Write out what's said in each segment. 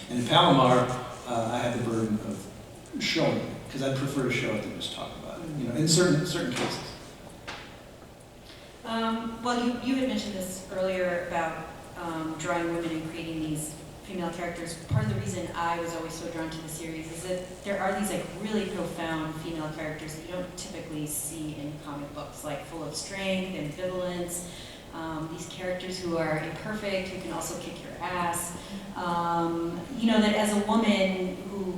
And in Palomar, I had the burden of showing it, because I'd prefer to show it than just talk about it, you know, in certain cases. Well, you had mentioned this earlier about drawing women and creating these female characters. Part of the reason I was always so drawn to the series is that there are these like really profound female characters that you don't typically see in comic books, like full of strength, ambivalence, these characters who are imperfect, who can also kick your ass. You know, that as a woman who,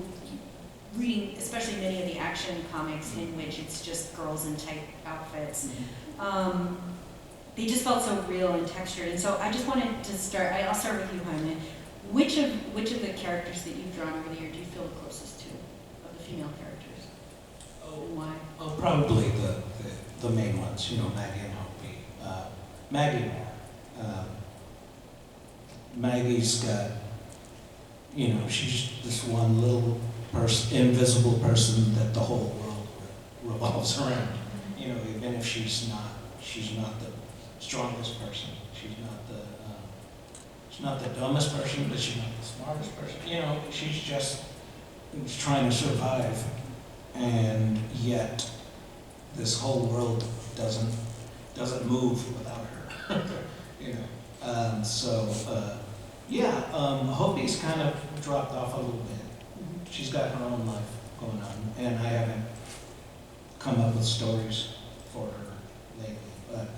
reading especially many of the action comics in which it's just girls in tight outfits, they just felt so real and textured. And so I just wanted to start, I'll start with you, Jaime. Which of the characters that you've drawn over the year do you feel the closest to, of the female characters? Oh, And why? well, probably the main ones, you know, Maggie and Hopi. Maggie more. Maggie's got, you know, she's this one little person, invisible person that the whole world revolves around. You know, even if she's not the strongest person. She's not the dumbest person, but she's not the smartest person. You know, she's just trying to survive, and yet this whole world doesn't move without her. You know, Hopi's kind of dropped off a little bit. She's got her own life going on, and I haven't come up with stories for her lately. But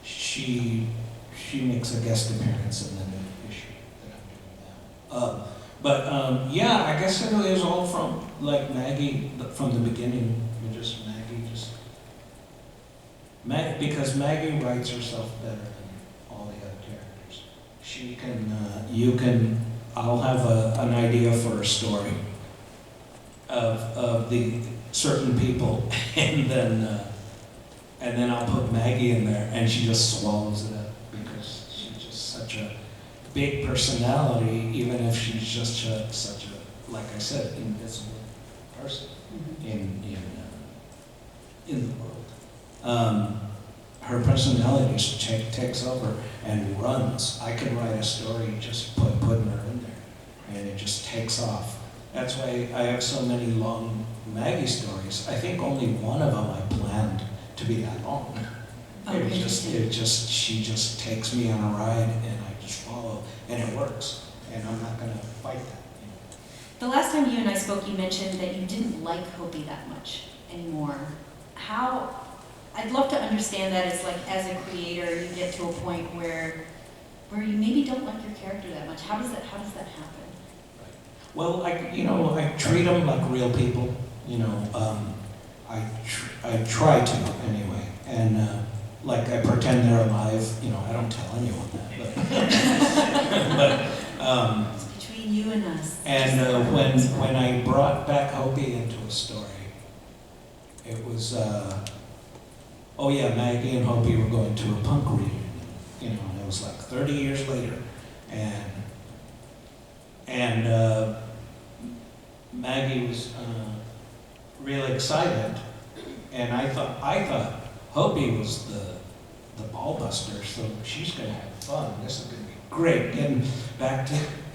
she makes a guest appearance in the new issue that I'm doing now. Yeah, I guess it was all from like Maggie from the beginning. Because Maggie writes herself better than all the other characters. She can. I'll have an idea for a story of the certain people, and then I'll put Maggie in there, and she just swallows it up because she's just such a big personality, even if she's just such a, like I said, invisible person in the world. Her personality just takes over and runs. I can write a story just putting her in there, and it just takes off. That's why I have so many long Maggie stories. I think only one of them I planned to be that long. She just takes me on a ride, and I just follow, and it works. And I'm not gonna fight that. You know? The last time you and I spoke, you mentioned that you didn't like Hopi that much anymore. I'd love to understand that. It's like, as a creator, you get to a point where you maybe don't like your character that much. How does that happen? Well, I treat them like real people. You know, I try to anyway, and like I pretend they're alive. You know, I don't tell anyone that, but It's between you and us. And when I brought back Hopi into a story, it was Maggie and Hopi were going to a punk reunion. You know, and it was like 30 years later, and Maggie was really excited, and I thought Hopi was the ball buster, so she's gonna have fun. This is gonna be great, getting back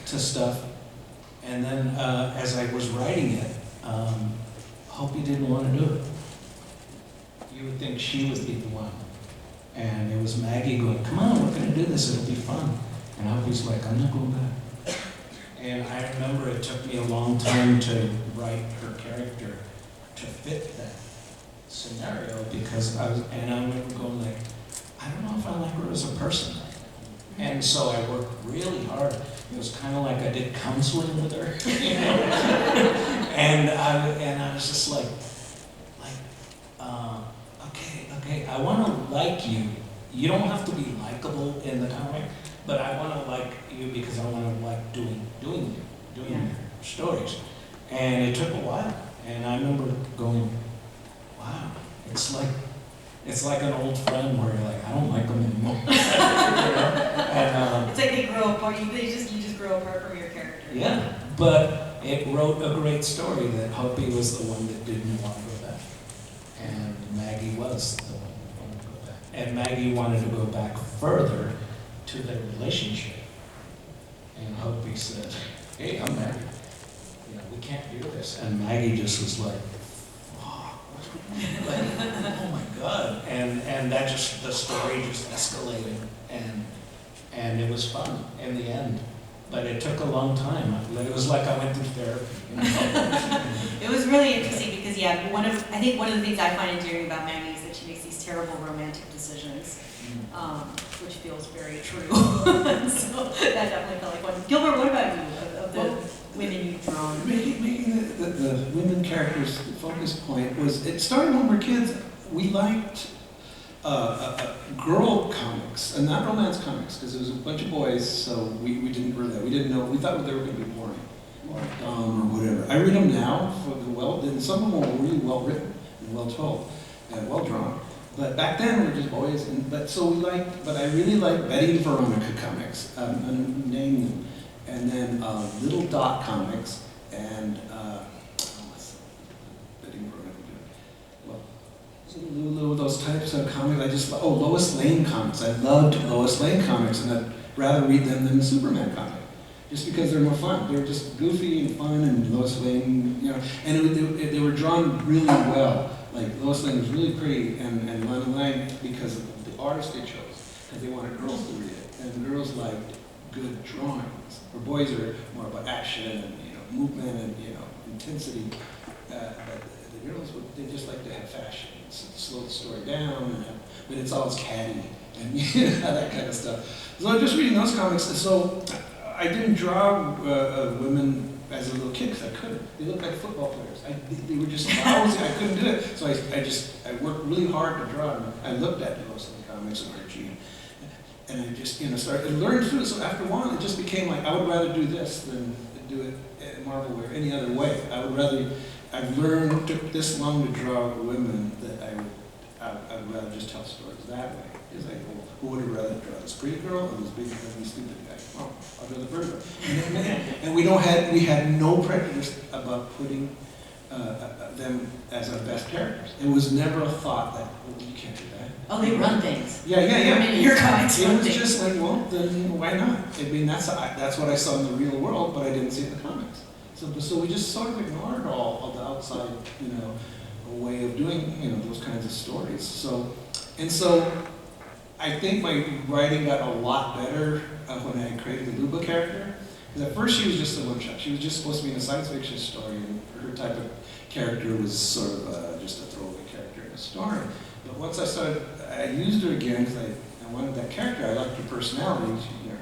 to stuff. And then as I was writing it, Hopi didn't want to do it. You would think she would be the one, and it was Maggie going, "Come on, we're gonna do this. It'll be fun." And Hopi's like, "I'm not going back." And I remember it took me a long time to write her character to fit that scenario, because I remember going like, I don't know if I like her as a person. And so I worked really hard. It was kind of like I did counseling with her, you know. and I was just like, okay, I want to like you. You don't have to be likable in the comic, but I want to like you because I want to like doing your stories. And it took a while, and I remember going, wow, it's like an old friend where you're like, I don't like them anymore. You know? And, it's like they grow apart. You just grow apart from your character. Yeah, but it wrote a great story that Hopi was the one that didn't want to go back, and Maggie was the one that wanted to go back. And Maggie wanted to go back further to their relationship, and Hopi said, hey, I'm Maggie. You know, we can't do this. And Maggie just was like, oh, like, oh my God. And that just, the story just escalated. And it was fun in the end. But it took a long time. It was like I went through therapy. You know? It was really interesting because, yeah, I think one of the things I find endearing about Maggie is that she makes these terrible romantic decisions, which feels very true. So that definitely felt like one. Gilbert, what about you, of the women you've drawn? Making the women characters the focus point was, it started when we were kids. We liked girl comics, and not romance comics, because it was a bunch of boys, so we didn't know, we thought they were going to be boring, or dumb, or whatever. I read them now, and some of them were really well written, and well told, and well drawn. But back then, we were just boys, but I really liked Betty and Veronica comics, name them, and then Little Dot comics, and what's Betty and Veronica doing? Well, Lulu, those types of comics, Lois Lane comics. I loved Lois Lane comics, and I'd rather read them than the Superman comic, just because they're more fun. They're just goofy and fun, and Lois Lane, you know, and they were drawn really well. Like, Lois Lane was really pretty, and Lana Lang, because of the artist they chose, because they wanted girls to read it, and the girls liked good drawings. Or boys are more about action and, you know, movement and, you know, intensity. But the girls, they just like to have fashion, slow the story down, but it's always catty and you know, that kind of stuff. So I'm just reading those comics. So I didn't draw women as a little kid because I couldn't. They looked like football players. They were just lousy. I couldn't do it. So I worked really hard to draw them. I looked at most of the comics and Archie, and I just, you know, started learning through it. So after a while, it just became like I would rather do this than do it at Marvel or any other way. I've learned, took this long to draw women that I'd rather just tell stories that way. It's like, well, who would have rather draw this pretty girl or this big, ugly, stupid guy? Oh, I'll draw the pretty girl. And we had no prejudice about putting them as our best characters. It was never a thought that, well, you can't do that. Oh, they run things. Yeah. Your comics It run was things. just like, well, then why not? I mean, that's what I saw in the real world, but I didn't see it in the comics. So we just sort of ignored all of the outside, you know, way of doing, you know, those kinds of stories. So I think my writing got a lot better when I created the Luba character. Because at first she was just a one-shot. She was just supposed to be in a science fiction story, and her type of character was sort of just a throwaway character in a story. But once I used her again because I wanted that character. I liked her personality, her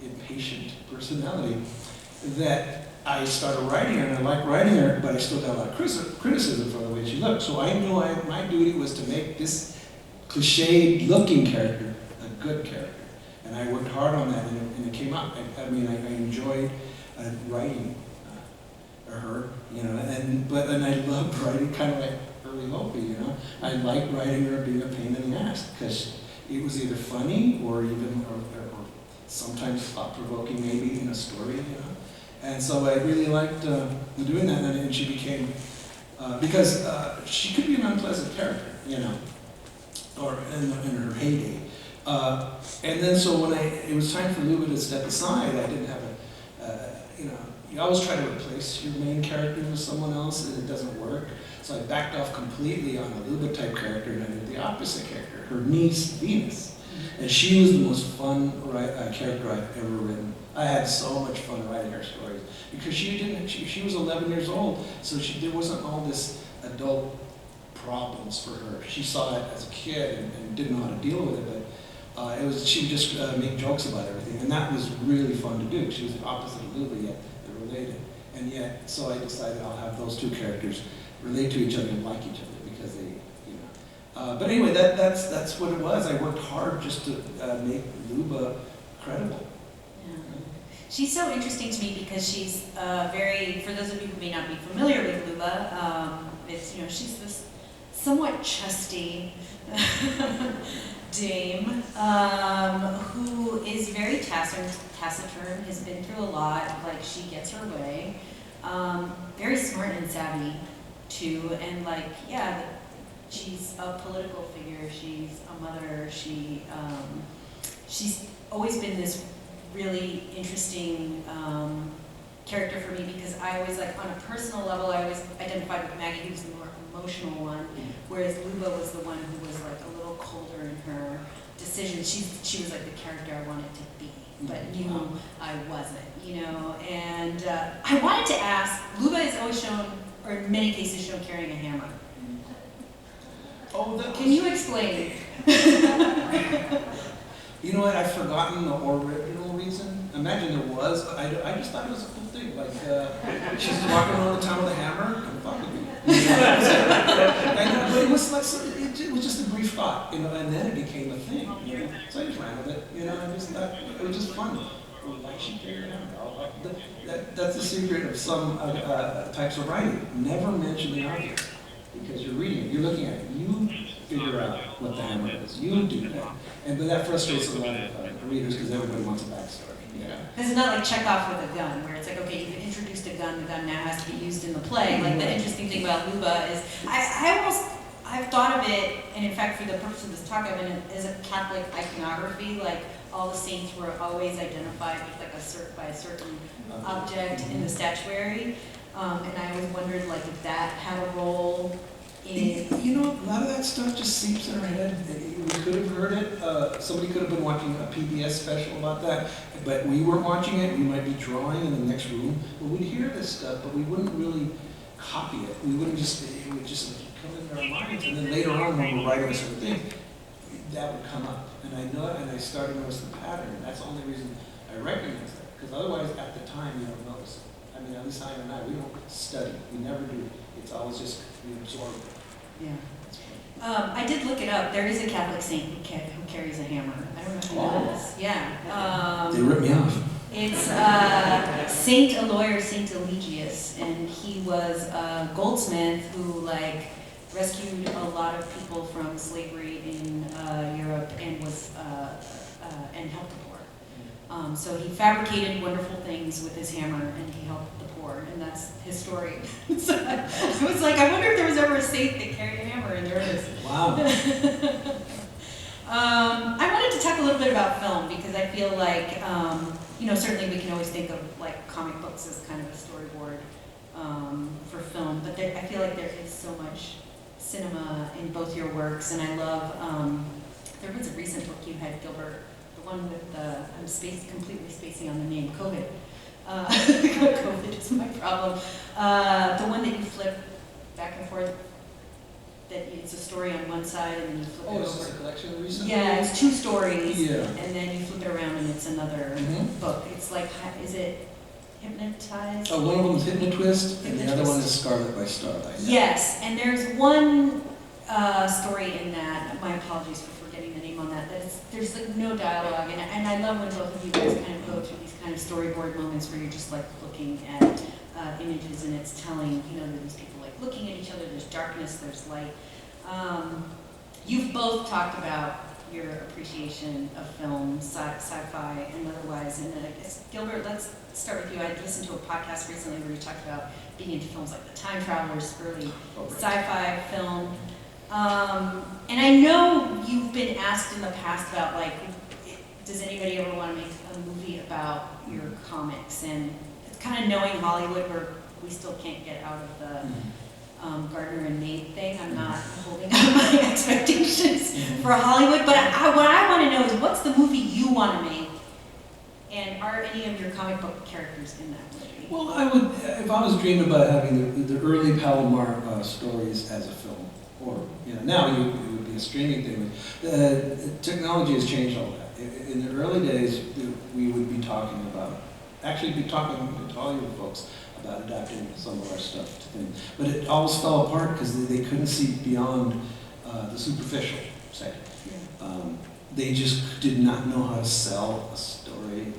impatient personality, that I started writing her, and I liked writing her, but I still got a lot of criticism for the way she looked. So I knew my duty was to make this cliched-looking character a good character. And I worked hard on that, and it came out. I enjoyed writing her, you know, and I loved writing kind of like Early Hopi, you know. I liked writing her being a pain in the ass, because it was either funny or sometimes thought-provoking maybe in a story, you know. And so I really liked doing that, and she became, because she could be an unpleasant character, you know, or in her heyday. And then so when it was time for Luba to step aside, I didn't have you know, you always try to replace your main character with someone else, and it doesn't work. So I backed off completely on the Luba type character, and I did the opposite character, her niece, Venus. And she was the most fun character I've ever written. I had so much fun writing her stories because she was 11 years old, so there wasn't all this adult problems for her. She saw it as a kid and didn't know how to deal with it, but she would just make jokes about everything, and that was really fun to do. She was the opposite of Luba, yet they're related. And yet, so I decided I'll have those two characters relate to each other and like each other because they, you know. But anyway, that's what it was. I worked hard just to make Luba credible. She's so interesting to me because she's for those of you who may not be familiar with Luba, she's this somewhat chesty dame who is very taciturn, has been through a lot, like she gets her way, very smart and savvy too, and she's a political figure, she's a mother, she's always been this really interesting character for me because I always, like, on a personal level, I always identified with Maggie, who was the more emotional one, whereas Luba was the one who was, like, a little colder in her decisions. She was, like, the character I wanted to be, but knew I wasn't, you know? And I wanted to ask, Luba is always shown, or in many cases shown carrying a hammer. Oh, Can you explain? You know what, I've forgotten the original reason. Imagine there was, but I just thought it was a cool thing. Like, she's walking around the town with a hammer, come fuck with me. But it was like, it was just a brief thought, you know, and then it became a thing, you know. So I just ran with it, you know, I just thought, it was just fun. Why she carried a hammer? That's the secret of some types of writing. Never mention the object, because you're reading it, you're looking at it. You figure out what the hammer is. You do that. But that frustrates a lot of readers because everybody wants a backstory. Yeah. This is not like Chekhov with a gun, where it's like, okay, you've introduced a gun, the gun now has to be used in the play. Like, the interesting thing about Luba is, I've thought of it, and in fact, for the purpose of this talk, I've been as a Catholic iconography, like, all the saints were always identified with, like, by a certain object in the statuary. And I always wondered, like, if that had a role in... You know, a lot of that stuff just seeps in our head. We could have heard it. Somebody could have been watching a PBS special about that, but we weren't watching it. We might be drawing in the next room. But we'd hear this stuff, but we wouldn't really copy it. We wouldn't just, it would just come into our minds. And then later on, when we're writing a certain thing, that would come up. And I know it, and I started to notice the pattern. And that's the only reason I recognize that. Because otherwise, at the time, you don't notice it. I mean, at least I and I, we don't study. We never do. It's always just, we absorb it. Yeah. I did look it up. There is a Catholic saint who carries a hammer. I don't know who that is. Yeah. They ripped me off. It's Saint Aloy or Saint Eligius, and he was a goldsmith who, like, rescued a lot of people from slavery in Europe and was and helped the poor. So he fabricated wonderful things with his hammer, and he helped the poor, and that's his story. So I was like, I wonder if there was ever a saint that carried a hammer, and there is. Wow. I wanted to talk a little bit about film because I feel like, you know, certainly we can always think of, like, comic books as kind of a storyboard for film, but I feel like there is so much cinema in both your works, and I love, there was a recent book you had, Gilbert, the one with the, I'm completely spacing on the name, COVID. COVID is my problem. The one that you flip back and forth, that it's a story on one side and then you flip it over. Is this a collection recently? Yeah, it's two stories, Yeah. and then you flip it around and it's another book. It's like, is it Hypnotized? Oh, one of them is Hypnotwist, and the other one Hypnotwist. is Scarlet by Starlight. Yes, and there's one story in that, my apologies for forgetting the name on that, there's like no dialogue, and I love when both of you guys kind of go through these kind of storyboard moments where you're just like looking at images and it's telling, you know, these people like looking at each other, there's darkness, there's light. You've both talked about your appreciation of film, sci-fi and otherwise, and I guess, Gilbert, let's start with you. I listened to a podcast recently where you talked about being into films like The Time Travelers, early sci-fi film. And I know you've been asked in the past about, like, does anybody ever want to make a movie about your comics? And it's kind of knowing Hollywood where we still can't get out of the Gardner and Maid thing. I'm not holding up my expectations for Hollywood, but what I want to know is what's the movie you want to make? And are any of your comic book characters in that movie? Well, I would, if I was dreaming about having the early Palomar stories as a film, or, you know, now it would be a streaming thing. Technology has changed all that. In the early days, we would be talking about, actually be talking to Hollywood folks about adapting some of our stuff to things. But it always fell apart because they couldn't see beyond the superficial, say. They just did not know how to sell a story.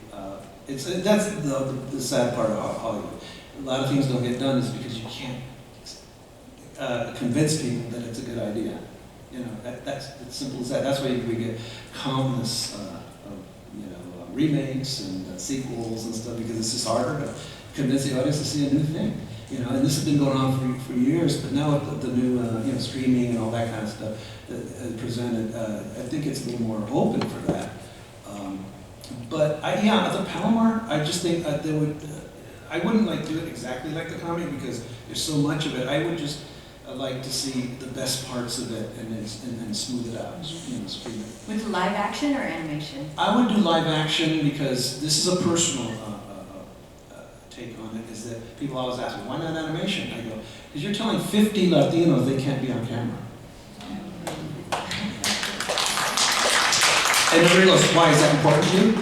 That's the sad part of Hollywood. A lot of things don't get done is because you can't convince people that it's a good idea. You know, that's as simple as that. That's why we get countless remakes and sequels and stuff, because it's just harder to convince the audience to see a new thing. You know, and this has been going on for years, but now with the new streaming and all that kind of stuff presented, I think it's a little more open for that. But the Palomar, I just think there would I wouldn't like do it exactly like the comic because there's so much of it. I would just like to see the best parts of it and then smooth it out, you know, stream it. With live action or animation? I would do live action because this is a personal take on it, is that people always ask me, why not animation? I go, because you're telling 50 Latinos they can't be on camera. And everybody goes, why is that important to you?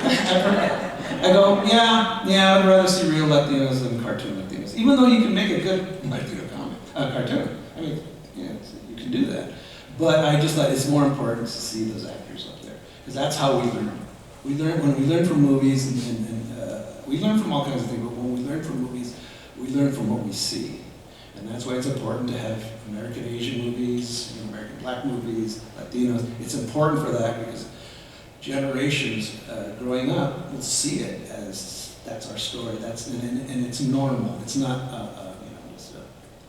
I go, yeah, I'd rather see real Latinos than cartoon Latinos. Even though you can make a good Latino cartoon. I mean, yeah, you can do that. But I just thought it's more important to see those actors up there. Because that's how we learn. When we learn from movies, we learn from all kinds of things, but when we learn from movies, we learn from what we see. And that's why it's important to have American Asian movies, you know, American Black movies, Latinos. It's important for that because generations growing up will see it as that's our story. And it's normal. It's not just a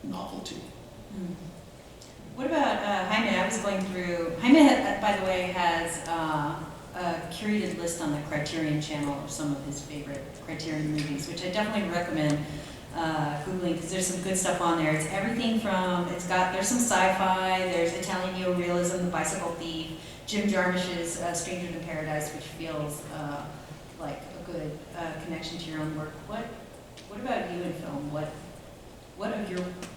novelty. What about Jaime? I was going through, Jaime, by the way, has a curated list on the Criterion channel of some of his favorite Criterion movies, which I definitely recommend Googling because there's some good stuff on there. It's everything from, there's some sci-fi, there's Italian neorealism, The Bicycle Thief, Jim Jarmusch's Strangers in Paradise, which feels like a good connection to your own work. What about you in film?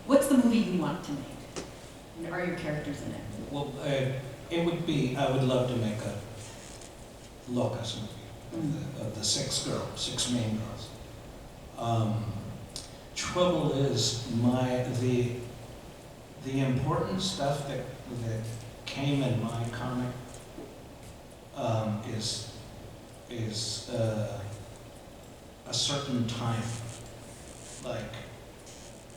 What's the movie you want to make? And are your characters in it? Well, it would be, I would love to make a Locas movie of the six main girls. Trouble is, the important stuff that came in my comic is a certain time. Like,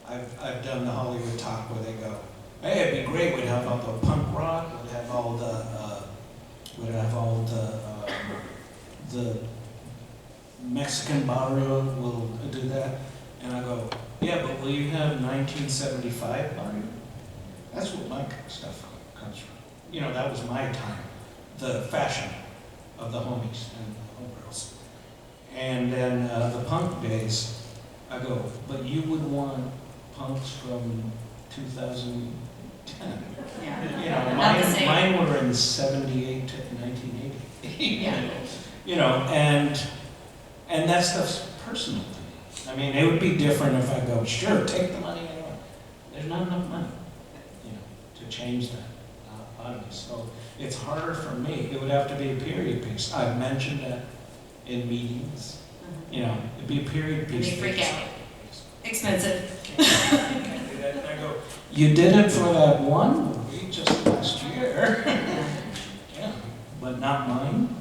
I've done the Hollywood talk where they go, hey, it'd be great, we'd have all the punk rock, we'd have all the Mexican barrio will do that. And I go, yeah, but will you have 1975 barrio? That's what my stuff comes from. You know, that was my time, the fashion of the homies and the homegirls. And then the punk days, I go, but you would want punks from 2010. Yeah. You know, Not the same. mine were in 78 to 1980. Yeah. You know, and that stuff's personal to me. I mean, it would be different if I go, sure, take the money I want. There's not enough money, you know, to change that out of me. So it's harder for me. It would have to be a period piece. I've mentioned that in meetings. You know, it'd be a period And piece. they freak out. Expensive. I go, you did it for that one movie just last year. Yeah, but not mine.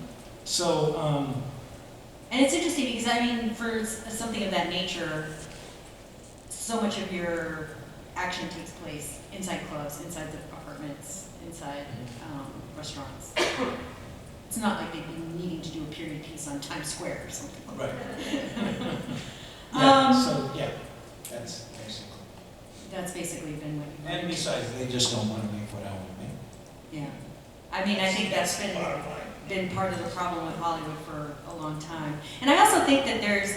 So, And it's interesting because, I mean, for something of that nature, so much of your action takes place inside clubs, inside the apartments, inside restaurants. It's not like they'd be needing to do a period piece on Times Square or something. right. Yeah, that's basically. That's basically been what you've And besides, they just don't want to make what I want to make. Yeah. I mean, I think that's Bottom line. been part of the problem with Hollywood for a long time. And I also think that there's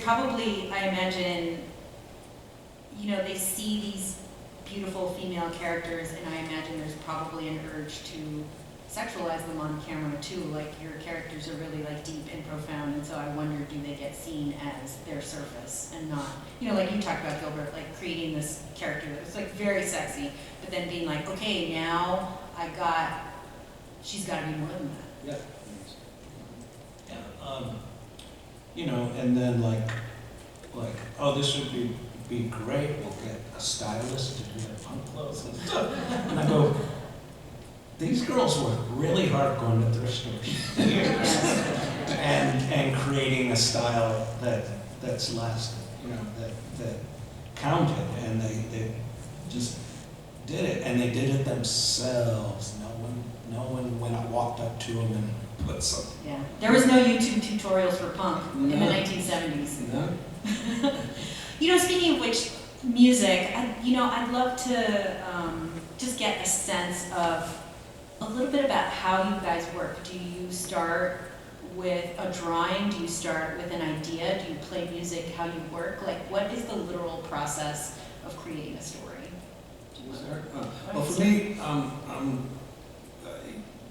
probably, I imagine, you know, they see these beautiful female characters, and I imagine there's probably an urge to sexualize them on camera too. Like, your characters are really like deep and profound, and so I wonder, do they get seen as their surface and not, you know, like you talked about, Gilbert, like creating this character that was like very sexy, but then being like, okay, now she's got to be more than that. Yeah. Yeah. You know, and then like, oh, this would be great. We'll get a stylist to do their punk clothes and stuff. And I go, these girls work really hard going to thrift stores and creating a style that's lasted, you know, that counted, and they just did it, and they did it themselves. No one went and walked up to them and put something. Yeah. There was no YouTube tutorials for punk in the No. 1970s. No? You know, speaking of which, music, I'd love to just get a sense of a little bit about how you guys work. Do you start with a drawing? Do you start with an idea? Do you play music? How you work? Like, what is the literal process of creating a story? Was there? Well, for me,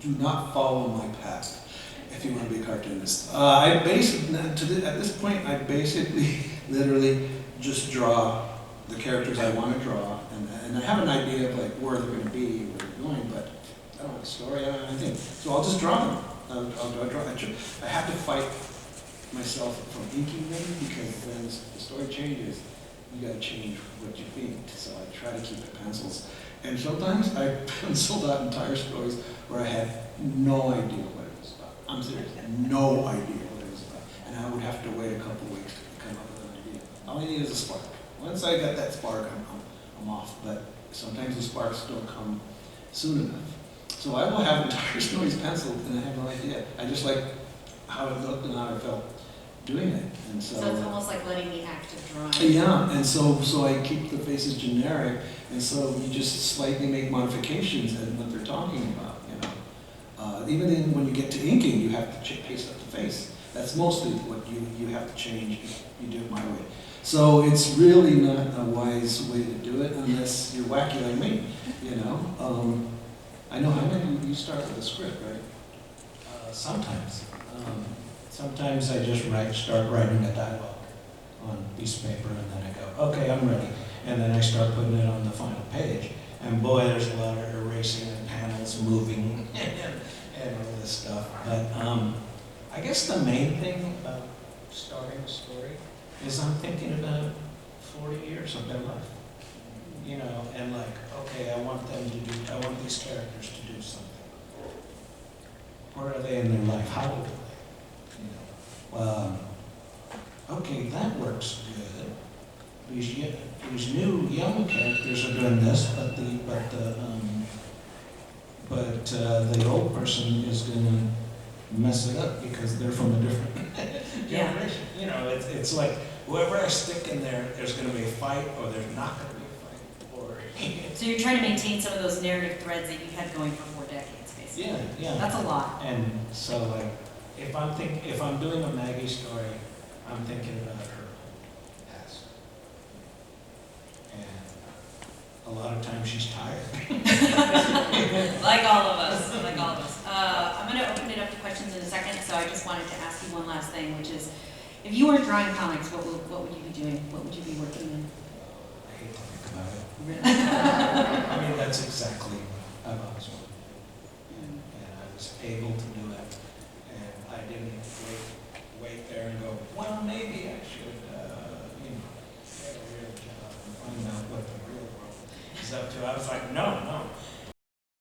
do not follow my path if you want to be a cartoonist. At this point, I basically, literally just draw the characters I want to draw, and I have an idea of like where they're going to be, where they're going, but I don't have a story, I don't have anything. So I'll just draw them. I'll draw. I have to fight myself from inking them because then the story changes. You got to change what you think. So I try to keep the pencils. And sometimes I penciled out entire stories where I had no idea what it was about. I'm serious, no idea what it was about. And I would have to wait a couple of weeks to come up with an idea. All I need is a spark. Once I got that spark, I'm off. But sometimes the sparks don't come soon enough. So I will have entire stories penciled and I have no idea. I just like how it looked and how I felt doing it. And So it's almost like letting the act of drawing. yeah, and so I keep the faces generic, and so you just slightly make modifications in what they're talking about, you know. Even when you get to inking, you have to paste up the face. That's mostly what you have to change if you do it my way. So it's really not a wise way to do it unless you're wacky like me, you know. I know, how many you start with a script, right? Sometimes. Sometimes I just start writing a dialogue on a piece of paper, and then I go, okay, I'm ready. And then I start putting it on the final page. And boy, there's a lot of erasing and panels moving and all this stuff. But I guess the main thing about starting a story is I'm thinking about 40 years of their life. You know, and like, okay, I want these characters to do something. Where are they in their life? How old are they? Okay, that works good. These new young characters are doing this, but the old person is going to mess it up because they're from a different generation. You know, it's like whoever I stick in there, there's going to be a fight, or there's not going to be a fight, or. So you're trying to maintain some of those narrative threads that you had going for 4 decades, basically. Yeah, yeah. That's a lot. And so, like, if I'm doing a Maggie story, I'm thinking about her past. And a lot of times she's tired. Like all of us, like all of us. I'm going to open it up to questions in a second, so I just wanted to ask you one last thing, which is, if you weren't drawing comics, what would you be doing? What would you be working in? I hate to think about it. I mean, that's exactly what I've always wanted to do. And I was able to do it. And I didn't wait there and go, well, maybe I should, get a real job and find out what the real world is up to. I was like, no,